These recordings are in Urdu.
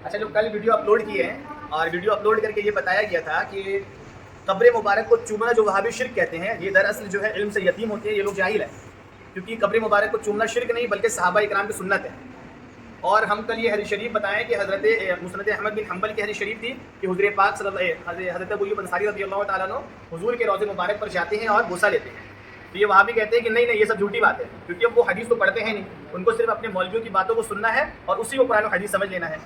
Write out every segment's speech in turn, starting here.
اچھا، جو کل ویڈیو اپلوڈ کیے ہیں اور ویڈیو اپلوڈ کر کے یہ بتایا گیا تھا کہ قبر مبارک کو چومنا جو وہابی شرک کہتے ہیں، یہ دراصل جو ہے علم سے یتیم ہوتے ہیں، یہ لوگ جاہل ہیں، کیونکہ قبر مبارک کو چومنا شرک نہیں بلکہ صحابہ اکرام کی سنت ہے۔ اور ہم کل یہ حدیث شریف بتائیں کہ حضرت مسند احمد بن حنبل کی حدیث شریف تھی کہ حضور پاک صلی اللہ حضرت ابو ایوب انصاری رضی اللہ تعالیٰ عنہ حضور کے روضے مبارک پر جاتے ہیں اور بوسہ لیتے ہیں۔ تو یہ وہابی کہتے ہیں کہ نہیں یہ سب جھوٹی بات ہے، کیونکہ اب وہ حدیث تو پڑھتے ہیں نہیں، ان کو صرف اپنے مولویوں کی باتوں کو سننا ہے اور اسی کو قرآن و حدیث سمجھ لینا ہے،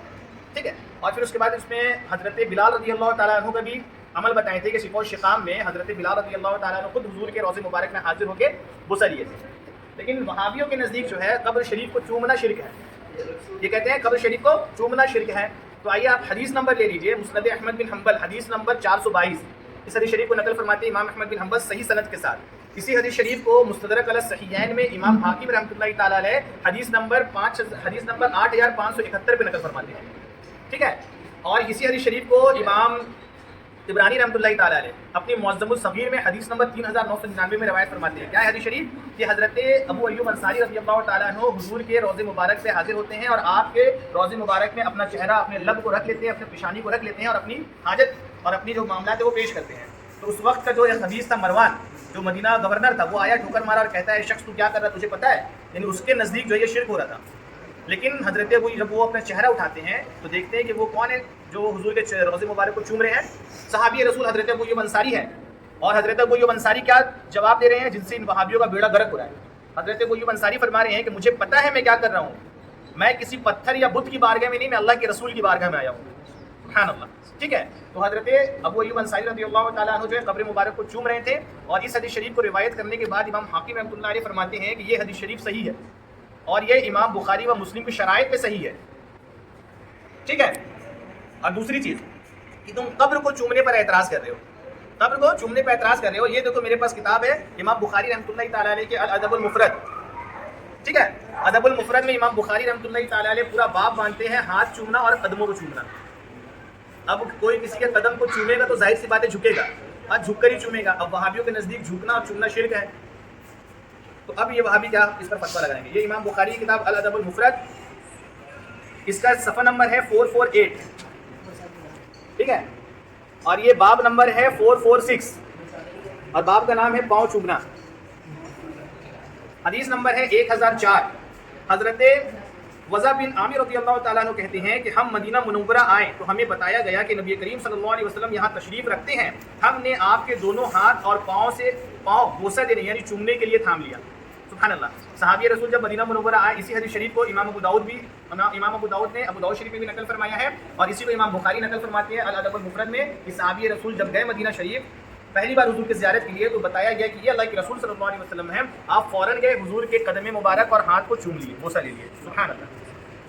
ٹھیک ہے۔ اور پھر اس کے بعد اس میں حضرت بلال رضی اللہ تعالیٰ عنہ کا بھی عمل بتائے تھے کہ شفاء الشقام میں حضرت بلال رضی اللہ تعالیٰ عنہ خود حضور کے روضے مبارک میں حاضر ہو کے بوسہ لیے تھے۔ لیکن وہابیوں کے نزدیک جو ہے قبر شریف کو چومنا شرک ہے، یہ کہتے ہیں قبر شریف کو چومنا شرک ہے۔ تو آئیے آپ حدیث نمبر لے لیجئے، مسند احمد بن حنبل حدیث نمبر 422، اس حدیث شریف کو نقل فرماتے ہیں امام احمد بن حنبل صحیح سند کے ساتھ۔ اسی حدیث شریف کو مستدرک علی الصحیحین میں امام حاکم رحمۃ اللہ تعالیٰ علیہ حدیث نمبر 8571 پہ نقل فرماتے ہیں، ٹھیک ہے۔ اور اسی حدیث شریف کو امام طبرانی رحمۃ اللہ تعالیٰ علیہ اپنی معظم الصغیر میں حدیث نمبر 3999 میں روایت فرماتے ہیں۔ کیا ہے حدیث شریف؟ کہ حضرت ابو ایوب انصاری رضی اللہ تعالیٰ عنہ حضور کے روضے مبارک پہ حاضر ہوتے ہیں اور آپ کے روضے مبارک میں اپنا چہرہ، اپنے لب کو رکھ لیتے ہیں، اپنے پیشانی کو رکھ لیتے ہیں اور اپنی حاجت اور اپنی جو معاملات ہے وہ پیش کرتے ہیں۔ تو اس وقت کا جو حدیث تھا، مروان جو مدینہ گورنر تھا، وہ آیا ٹھوکر مارا اور کہتا ہے شخص تو کیا کر رہا ہے، تجھے پتہ ہے؟ یعنی اس کے نزدیک جو ہے یہ شرک ہو رہا تھا۔ لیکن حضرت ابو جب وہ اپنا چہرہ اٹھاتے ہیں تو دیکھتے ہیں کہ وہ کون ہے جو حضور کے روضے مبارک کو چوم رہے ہیں، صحابی رسول حضرت ابو ایوب انصاری ہے۔ اور حضرت ابو ایوب انصاری کیا جواب دے رہے ہیں جن سے ان وہابیوں کا بیڑا غرق ہو رہا ہے؟ حضرت ابو ایوب انصاری فرما رہے ہیں کہ مجھے پتہ ہے میں کیا کر رہا ہوں، میں کسی پتھر یا بت کی بارگاہ میں نہیں، میں اللہ کے رسول کی بارگاہ میں آیا ہوں، سبحان اللہ، ٹھیک ہے۔ تو حضرت ابو ایوب انصاری رضی اللہ تعالیٰ عنہ جو ہے قبر مبارک کو چوم رہے تھے، اور اس حدیث شریف کو روایت کرنے کے بعد امام حاکم رحمۃ اللہ علیہ فرماتے ہیں کہ یہ حدیث شریف صحیح ہے اور یہ امام بخاری و مسلم کی شرائط پہ صحیح ہے، ٹھیک ہے۔ اور دوسری چیز کہ تم قبر کو چومنے پر اعتراض کر رہے ہو، قبر کو چومنے پر اعتراض کر رہے ہو، یہ دیکھو میرے پاس کتاب ہے امام بخاری رحمۃ اللہ تعالیٰ علیہ کے الادب المفرد، ٹھیک ہے۔ ادب المفرد میں امام بخاری رحمۃ اللہ تعالیٰ علیہ پورا باب باندھتے ہیں ہاتھ چومنا اور قدموں کو چومنا۔ اب کوئی کسی کے قدم کو چومے گا تو ظاہر سی بات ہے جھکے گا، اور جھک کر ہی چومے گا۔ اب وہابیوں کے نزدیک جھکنا اور چومنا شرک ہے، تو اب یہ وہابی کیا اس پر فتویٰ لگائیں گے؟ یہ امام بخاری کی کتاب الادب المفرد، اس کا صفحہ نمبر ہے 448، ٹھیک ہے، اور یہ باب نمبر ہے 446 اور باب کا نام ہے پاؤں چومنا۔ حدیث نمبر ہے 1004۔ حضرت وضع بن عامر رضی اللہ تعالیٰ عنہ کہتے ہیں کہ ہم مدینہ منورہ آئے تو ہمیں بتایا گیا کہ نبی کریم صلی اللہ علیہ وسلم یہاں تشریف رکھتے ہیں، ہم نے آپ کے دونوں ہاتھ اور پاؤں بوسہ دینے یعنی چومنے کے لیے تھام لیا، سبحان اللہ۔ صحابی رسول جب مدینہ منورہ آئے، اسی حدیث شریف کو امام ابو داؤد نے ابو داؤد شریف میں بھی نقل فرمایا ہے، اور اسی کو امام بخاری نقل فرماتے ہیں الادب المفرد میں کہ صحابی رسول جب گئے مدینہ شریف پہلی بار حضور کی زیارت کے لیے تو بتایا گیا کہ یہ اللہ کے رسول صلی اللہ علیہ وسلم ہیں، آپ فوراً گئے حضور کے قدم مبارک اور ہاتھ کو چوم لیے، بوسہ لے لیے، سبحان اللہ۔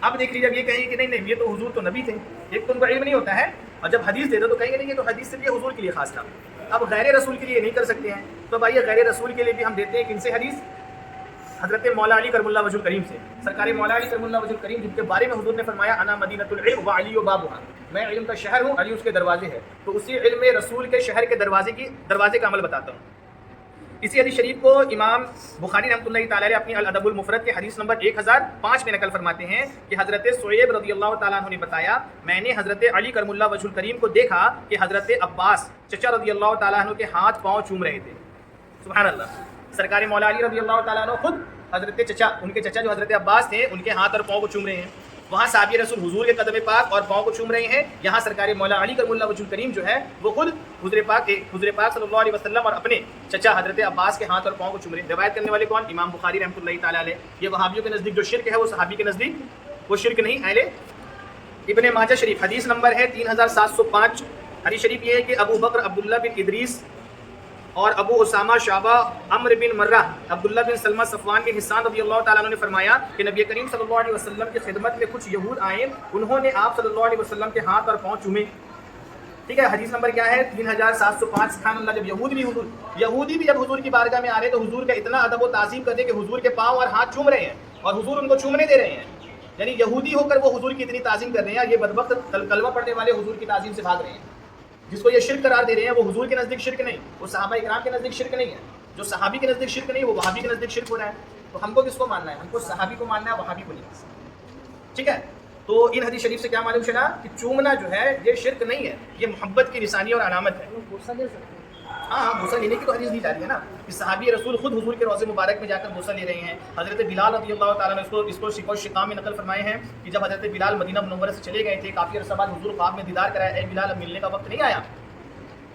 اب دیکھ لیجیے، اب یہ کہیں کہ نہیں یہ تو حضور تو نبی تھے، ایک تو ان کا علم نہیں ہوتا ہے، اور جب حدیث دے دو تو کہیں گے نہیں یہ تو حدیث صرف یہ حضور کے لیے خاص تھا، اب غیر رسول کے لیے نہیں کر سکتے ہیں، تو اب آئیے غیر رسول کے لیے بھی ہم دیتے ہیں کن سے حدیث؟ حضرت مولا علی کرم اللہ وجہ الکریم سے، سرکار مولا علی کرم اللہ وجہ الکریم جن کے بارے میں حضور نے فرمایا انا مدینۃ العلم وعلی بابها، میں علم کا شہر ہوں، علی اس کے دروازے ہے، تو اسی علم رسول کے شہر کے دروازے کا عمل بتاتا ہوں۔ اسی حدیث شریف کو امام بخاری رحمۃ اللہ تعالیٰ علیہ اپنی الادب المفرد کے حدیث نمبر 1005 میں نقل فرماتے ہیں کہ حضرت صہیب رضی اللہ تعالیٰ عنہ نے بتایا میں نے حضرت علی کرم اللہ وجہ الکریم کو دیکھا کہ حضرت عباس چچا رضی اللہ تعالیٰ عنہ کے ہاتھ پاؤں چوم رہے تھے، سبحان اللہ۔ سرکار مولا علی رضی اللہ تعالیٰ عنہ خود حضرت چچا، ان کے چچا جو حضرت عباس تھے، ان کے ہاتھ اور پاؤں کو چوم رہے ہیں، وہاں صحابی رسول حضور کے قدم پاک اور پاؤں کو چوم رہے ہیں، یہاں سرکار مولا علی کرم اللہ وجہ الکریم جو ہے وہ خود حضور پاک صلی اللہ علیہ وسلم اور اپنے چچا حضرت عباس کے ہاتھ اور پاؤں کو چوم رہے ہیں۔ روایت کرنے والے کون؟ امام بخاری رحمۃ اللہ تعالیٰ علیہ۔ یہ وہابیوں کے نزدیک جو شرک ہے وہ صحابی کے نزدیک وہ شرک نہیں۔ اہل ابن ماجہ شریف حدیث نمبر ہے 3705۔ حدیث شریف یہ ہے کہ ابو بکر عبداللہ بن ادریس اور ابو اسامہ شعبہ عمرو بن مرہ عبداللہ بن سلمہ صفوان بن حسان رضی اللہ تعالیٰ عنہ نے فرمایا کہ نبی کریم صلی اللہ علیہ وسلم کی خدمت میں کچھ یہود آئے، انہوں نے آپ صلی اللہ علیہ وسلم کے ہاتھ اور پاؤں چومے، ٹھیک ہے۔ حدیث نمبر کیا ہے؟ 3705۔ سبحان اللہ۔ جب یہودی بھی جب حضور کی بارگاہ میں آ رہے تو حضور کا اتنا ادب و تعظیم کرتے کہ حضور کے پاؤں اور ہاتھ چوم رہے ہیں اور حضور ان کو چومنے دے رہے ہیں، یعنی یہودی ہو کر وہ حضور کی اتنی تعظیم کر رہے ہیں، یہ بدبخت کلمہ پڑھنے والے حضور کی تعظیم سے بھاگ رہے ہیں۔ جس کو یہ شرک قرار دے رہے ہیں وہ حضور کے نزدیک شرک نہیں، وہ صحابہ اکرام کے نزدیک شرک نہیں ہے، جو صحابی کے نزدیک شرک نہیں وہ وہابی کے نزدیک شرک ہو رہا ہے۔ تو ہم کو کس کو ماننا ہے؟ ہم کو صحابی کو ماننا ہے، وہابی کو نہیں۔ ٹھیک ہے. تو ان حدیث شریف سے کیا معلوم چلا کہ چومنا جو ہے یہ شرک نہیں ہے, یہ محبت کی نشانی اور علامت ہے. ہاں بوسہ لینے کی تو حدیث دی جا رہی ہے نا کہ صحابی رسول خود حضور کے روضے مبارک میں جا کر بوسہ لے رہے ہیں. حضرت بلال رضی اللہ تعالیٰ نے اس کو شکوہ شقام میں نقل فرمائے ہیں کہ جب حضرت بلال مدینہ منورہ سے چلے گئے تھے, کافی عرصہ بعد حضور خواب میں دیدار کرایا, اے بلال اب ملنے کا وقت نہیں آیا.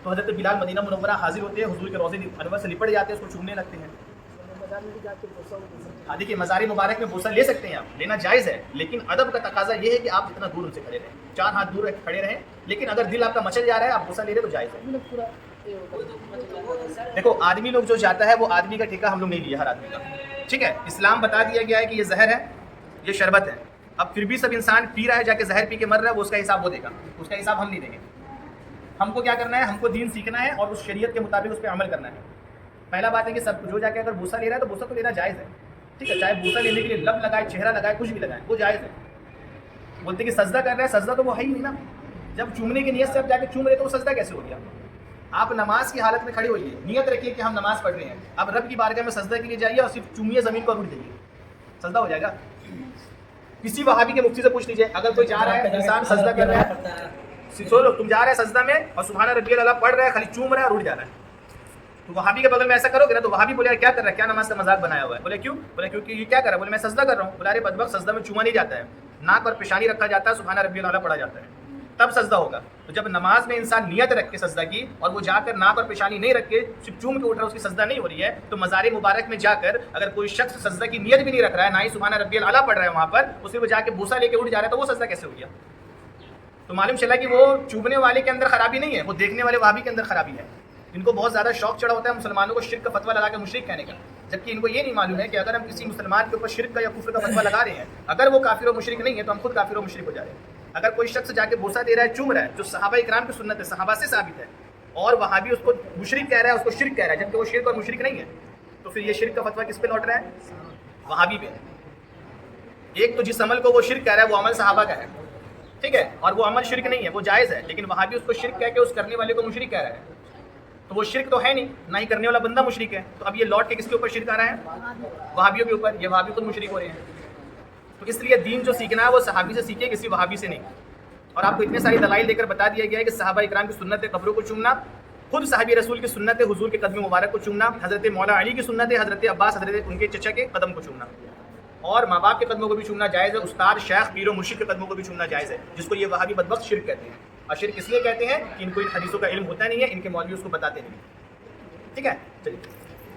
تو حضرت بلال مدینہ منورہ حاضر ہوتے ہیں, حضور کے روضے انور سے لپٹ جاتے ہیں, اس کو چومنے لگتے ہیں. ہاں دیکھیے مزار مبارک میں بوسہ لے سکتے ہیں آپ, لینا جائز ہے, لیکن ادب کا تقاضا یہ ہے کہ آپ جتنا دور ان سے کھڑے رہیں, 4 ہاتھ دور کھڑے رہیں. لیکن اگر دل آپ کا مچل جا رہا ہے, آپ بوسہ لے رہے تو جائز ہے. دیکھو آدمی لوگ جو جاتا ہے وہ آدمی کا ٹھیکہ ہم لوگ نہیں لیا ہر آدمی کا, ٹھیک ہے. اسلام بتا دیا گیا ہے کہ یہ زہر ہے, یہ شربت ہے. اب پھر بھی سب انسان پی رہا ہے, جا کے زہر پی کے مر رہا ہے, وہ اس کا حساب وہ دے گا, اس کا حساب ہم نہیں دیں گے. ہم کو کیا کرنا ہے, ہم کو دین سیکھنا ہے اور اس شریعت کے مطابق اس پہ عمل کرنا ہے. پہلا بات ہے کہ سب جو جا کے اگر بوسہ لے رہا ہے تو بوسہ تو لینا جائز ہے, ٹھیک ہے. چاہے بوسہ لینے کے لیے لب لگائے, چہرہ لگائے, کچھ بھی لگائے, وہ جائز ہے. بولتے کہ سجدہ کر رہا ہے, سجدہ تو وہ ہے ہی نہیں نا. جب چومنے کی نیت سے آپ جا کے چوم رہے تو وہ سجدہ کیسے ہو گیا؟ آپ نماز کی حالت میں کھڑے ہوئیے, نیت رکھیے کہ ہم نماز پڑھ رہے ہیں, اب رب کی بارگاہ میں سجدہ کے لیے جائیے اور صرف چومیے, زمین کو اڑ جائیے, سجدہ ہو جائے گا؟ کسی وہابی کے مفتی سے پوچھ لیجیے, اگر کوئی جا رہا ہے انسان سجدہ کر رہا ہے, سوچو تم جا رہے ہیں سجدہ میں اور سبحان ربی الاعلیٰ پڑھ رہا ہے, خالی چوم رہا ہے اور اڑ جا رہا ہے, تو وہابی کے بغل میں ایسا کرو گے نا تو وہابی بولے کیا کر رہا ہے, کیا نماز کا مذاق بنایا ہوا ہے؟ بولے کیوں؟ بولے کیونکہ یہ کیا کر رہا ہے؟ بولے میں سجدہ کر رہا ہوں. بولے ارے بدبخت, سجدہ میں چوما نہیں جاتا ہے, ناک اور پیشانی رکھا جاتا ہے, سبحان ربی الاعلیٰ پڑھا جاتا ہے, تب سجدہ ہوگا. تو جب نماز میں انسان نیت رکھ کے سجدہ کی اور وہ جا کر ناک اور پیشانی نہیں رکھ کے صرف چوم کے اٹھ رہا ہے, اس کی سجدہ نہیں ہو رہی ہے, تو مزار مبارک میں جا کر اگر کوئی شخص سجدہ کی نیت بھی نہیں رکھ رہا ہے, نہ ہی سبحان ربی الاعلیٰ پڑھ رہا ہے وہاں پر, اس میں وہ جا کے بوسہ لے کے اٹھ جا رہا ہے, تو وہ سجدہ کیسے ہو گیا؟ تو معلوم چلا کہ وہ چوبنے والے کے اندر خرابی نہیں ہے, وہ دیکھنے والے وہابی کے اندر خرابی ہے. ان کو بہت زیادہ شوق چڑھا ہوتا ہے مسلمانوں کو شرک کا فتویٰ لگا کے مشرک کہنے کا, جبکہ ان کو یہ نہیں معلوم ہے کہ اگر ہم کسی مسلمان کے اوپر شرک کا یا کفر کا فتویٰ لگا رہے ہیں, اگر وہ کافر و مشرک نہیں ہے تو ہم خود کافر و مشرک ہو جا رہے ہیں. اگر کوئی شخص جا کے بوسہ دے رہا ہے, چوم رہا ہے, جو صحابہ اکرام کی سنت ہے, صحابہ سے ثابت ہے, اور وہابی اس کو مشرک کہہ رہا ہے, اس کو شرک کہہ رہا ہے, جبکہ وہ شرک اور مشرک نہیں ہے, تو پھر یہ شرک کا فتویٰ کس پہ لوٹ رہا ہے؟ وہابی پہ. ایک تو جس عمل کو وہ شرک کہہ رہا ہے وہ عمل صحابہ کا ہے, ٹھیک ہے, اور وہ عمل شرک نہیں ہے, وہ جائز ہے, لیکن وہابی اس کو شرک کہہ کے اس کرنے والے کو مشرک کہہ رہا ہے, تو وہ شرک تو ہے نہیں, نہ ہی کرنے والا بندہ مشرک ہے. تو اب یہ لوٹ کے کس کے اوپر شرک آ رہا ہے؟ وہابیوں کے اوپر. یہ وہابی خود مشرک ہو رہے ہیں. تو اس لیے دین جو سیکھنا ہے وہ صحابی سے سیکھے, کسی وہابی سے نہیں. اور آپ کو اتنے ساری دلائل دے کر بتا دیا گیا ہے کہ صحابہ اکرام کی سنت ہے قبروں کو چومنا, خود صحابی رسول کی سنت ہے حضور کے قدم مبارک کو چومنا, حضرت مولا علی کی سنت ہے حضرت عباس حضرت ان کے چچا کے قدم کو چومنا, اور ماں باپ کے قدموں کو بھی چومنا جائز ہے, استاد شیخ پیر و مرشد کے قدموں کو بھی چومنا جائز ہے, جس کو یہ وہابی بدبخت شرک کہتے ہیں. اور شرک اس لیے کہتے ہیں کہ ان کو ان حدیثوں کا علم ہوتا نہیں ہے, ان کے مولوی اس کو بتاتے نہیں. ٹھیک ہے, چلیے.